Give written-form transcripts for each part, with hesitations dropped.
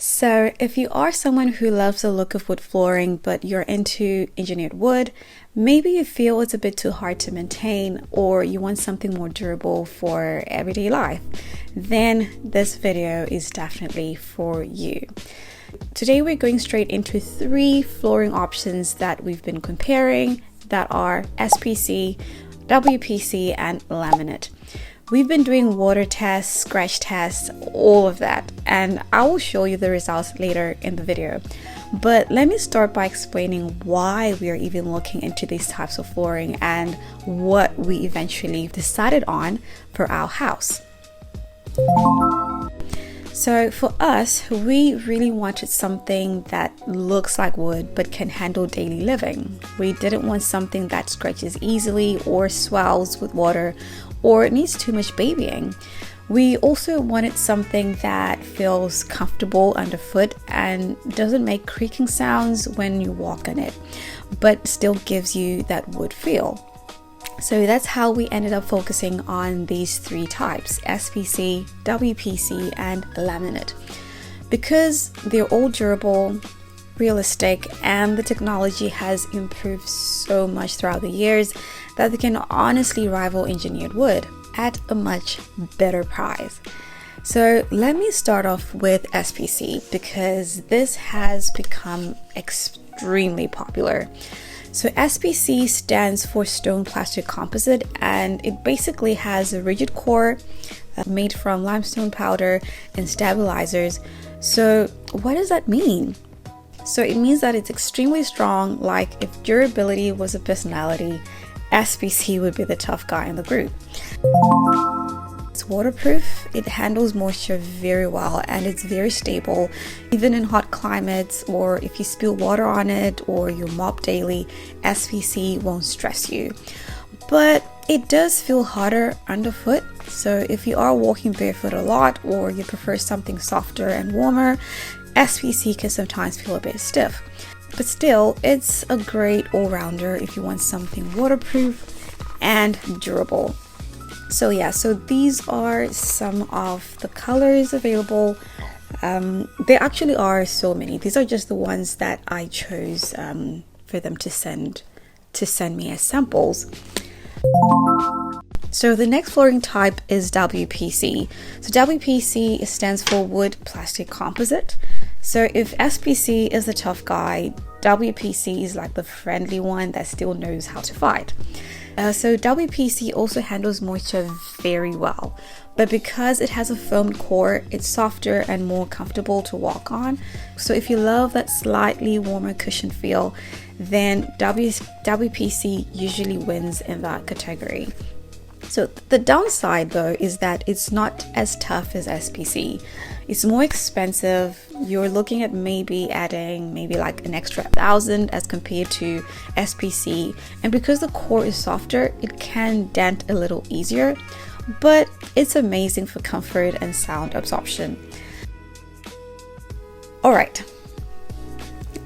So if you are someone who loves the look of wood flooring, but you're into engineered wood, maybe you feel it's a bit too hard to maintain, or you want something more durable for everyday life, then this video is definitely for you. Today we're going straight into 3 flooring options that we've been comparing that are SPC, WPC, and laminate. We've been doing water tests, scratch tests, all of that, and I will show you the results later in the video. But let me start by explaining why we are even looking into these types of flooring and what we eventually decided on for our house. So for us, we really wanted something that looks like wood but can handle daily living. We didn't want something that scratches easily or swells with water or it needs too much babying. We also wanted something that feels comfortable underfoot and doesn't make creaking sounds when you walk on it, but still gives you that wood feel. So that's how we ended up focusing on these 3 types, SPC, WPC, and laminate. Because they're all durable, realistic, and the technology has improved so much throughout the years that they can honestly rival engineered wood at a much better price. So let me start off with SPC because this has become extremely popular. So SPC stands for stone plastic composite, and it basically has a rigid core made from limestone powder and stabilizers. So what does that mean? So it means that it's extremely strong. Like if durability was a personality, SPC would be the tough guy in the group. It's waterproof, it handles moisture very well, and it's very stable. Even in hot climates, or if you spill water on it or you mop daily, SPC won't stress you. But it does feel harder underfoot, so if you are walking barefoot a lot or you prefer something softer and warmer, SPC can sometimes feel a bit stiff. But still, it's a great all-rounder if you want something waterproof and durable. So yeah, so these are some of the colors available. There actually are so many. These are just the ones that I chose for them to send me as samples. So the next flooring type is WPC. So WPC stands for wood plastic composite. So if SPC is the tough guy, WPC is like the friendly one that still knows how to fight. So WPC also handles moisture very well, but because it has a foamed core, it's softer and more comfortable to walk on. So if you love that slightly warmer cushion feel, then WPC usually wins in that category. So the downside though is that it's not as tough as SPC. It's more expensive. You're looking at maybe adding like an extra 1,000 as compared to SPC, and because the core is softer, it can dent a little easier, but it's amazing for comfort and sound absorption. Alright,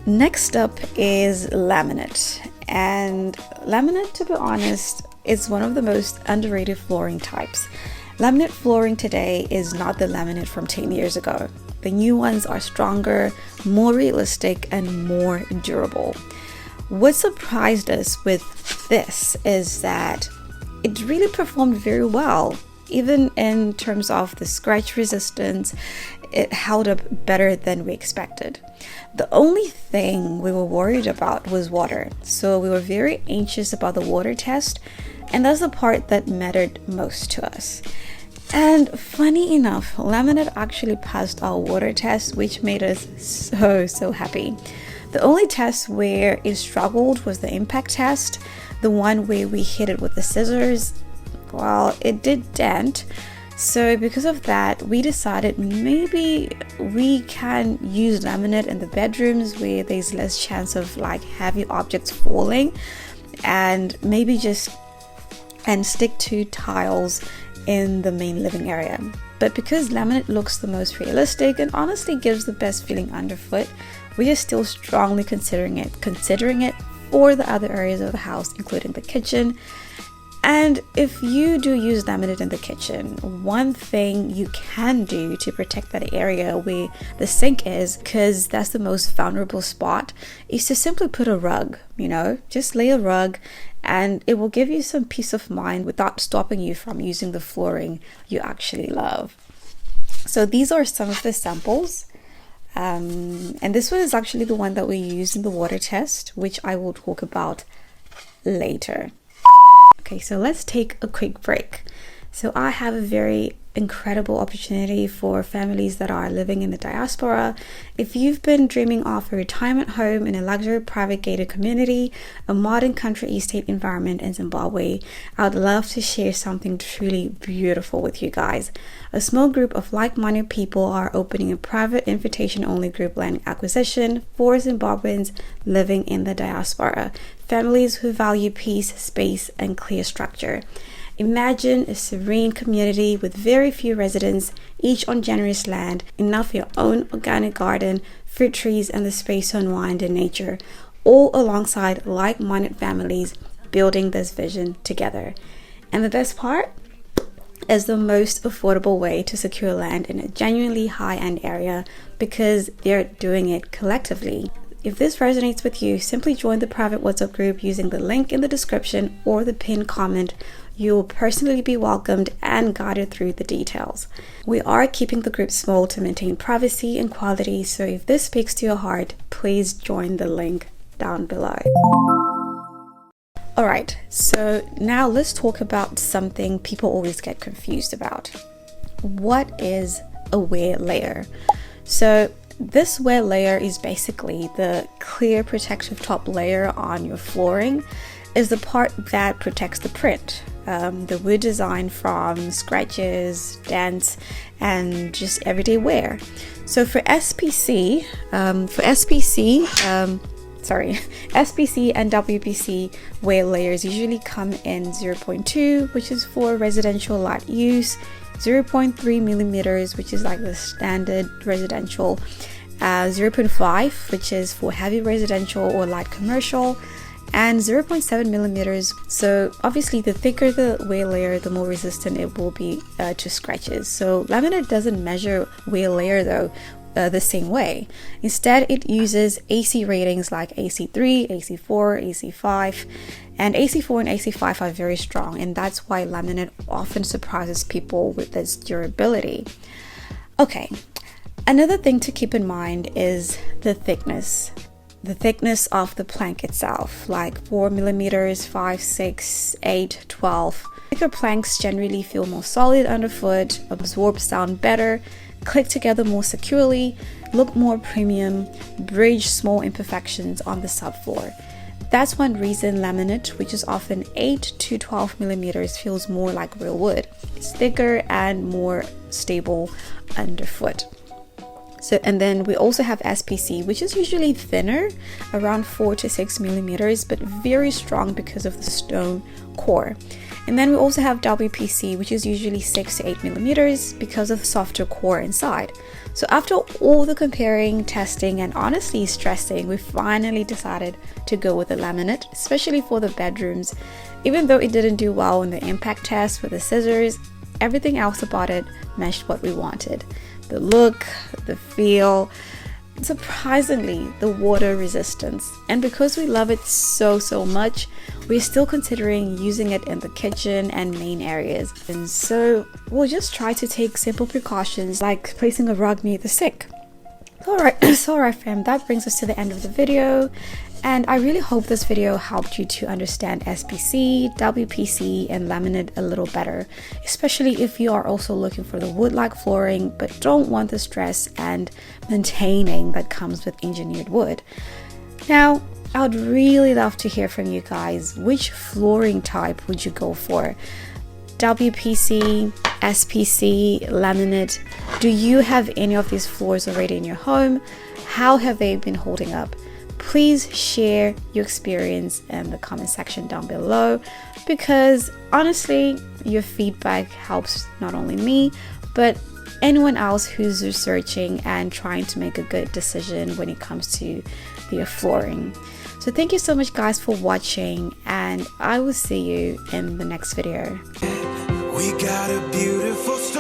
next up is laminate, and laminate, to be honest, is one of the most underrated flooring types. Laminate flooring today is not the laminate from 10 years ago. The new ones are stronger, more realistic, and more durable. What surprised us with this is that it really performed very well. Even in terms of the scratch resistance, it held up better than we expected. The only thing we were worried about was water, so we were very anxious about the water test, and that's the part that mattered most to us. And funny enough, laminate actually passed our water test, which made us so happy. The only test where it struggled was the impact test, the one where we hit it with the scissors. Well, it did dent. So because of that, we decided maybe we can use laminate in the bedrooms where there's less chance of like heavy objects falling, and maybe stick to tiles in the main living area. But because laminate looks the most realistic and honestly gives the best feeling underfoot, we are still strongly considering it for the other areas of the house, including the kitchen And if you do use laminate in the kitchen, one thing you can do to protect that area where the sink is, because that's the most vulnerable spot, is to simply put a rug, just lay a rug, and it will give you some peace of mind without stopping you from using the flooring you actually love. So these are some of the samples. And this one is actually the one that we used in the water test, which I will talk about later. Okay, so let's take a quick break. So I have a very incredible opportunity for families that are living in the diaspora. If you've been dreaming of a retirement home in a luxury private gated community, a modern country estate environment in Zimbabwe, I would love to share something truly beautiful with you guys. A small group of like-minded people are opening a private invitation-only group land acquisition for Zimbabweans living in the diaspora, families who value peace, space, and clear structure. Imagine a serene community with very few residents, each on generous land, enough for your own organic garden, fruit trees, and the space to unwind in nature, all alongside like-minded families building this vision together. And the best part is the most affordable way to secure land in a genuinely high-end area, because they're doing it collectively. If this resonates with you, simply join the private WhatsApp group using the link in the description or the pinned comment. You will personally be welcomed and guided through the details. We are keeping the group small to maintain privacy and quality, so if this speaks to your heart, please join the link down below. Alright, so now let's talk about something people always get confused about. What is a wear layer? So this wear layer is basically the clear protective top layer on your flooring. Is the part that protects the print, the wood design from scratches, dents, and just everyday wear. So for SPC and WPC wear layers usually come in 0.2, which is for residential light use, 0.3 millimeters, which is like the standard residential, 0.5, which is for heavy residential or light commercial, and 0.7 millimeters. So obviously the thicker the wear layer, the more resistant it will be to scratches. So laminate doesn't measure wear layer though the same way. Instead, it uses AC ratings like AC3, AC4, AC5, and AC4 and AC5 are very strong, and that's why laminate often surprises people with its durability. Okay, another thing to keep in mind is the thickness. The thickness of the plank itself, like 4 millimeters, 5, 6, 8, 12. Thicker planks generally feel more solid underfoot, absorb sound better, click together more securely, look more premium, bridge small imperfections on the subfloor. That's one reason laminate, which is often 8 to 12 millimeters, feels more like real wood. It's thicker and more stable underfoot. So, and then we also have SPC, which is usually thinner, around 4 to 6 millimeters, but very strong because of the stone core. And then we also have WPC, which is usually 6 to 8 millimeters because of the softer core inside. So after all the comparing, testing, and honestly stressing, we finally decided to go with the laminate, especially for the bedrooms. Even though it didn't do well in the impact test with the scissors, everything else about it matched what we wanted. The look, the feel, surprisingly the water resistance. And because we love it so much, we're still considering using it in the kitchen and main areas. And so we'll just try to take simple precautions like placing a rug near the sink. Alright fam, that brings us to the end of the video. And I really hope this video helped you to understand SPC, WPC, and laminate a little better, especially if you are also looking for the wood-like flooring but don't want the stress and maintaining that comes with engineered wood. Now, I would really love to hear from you guys. Which flooring type would you go for? WPC, SPC, laminate? Do you have any of these floors already in your home? How have they been holding up? Please share your experience in the comment section down below, because honestly, your feedback helps not only me, but anyone else who's researching and trying to make a good decision when it comes to their flooring. So thank you so much guys for watching, and I will see you in the next video. We got a beautiful story.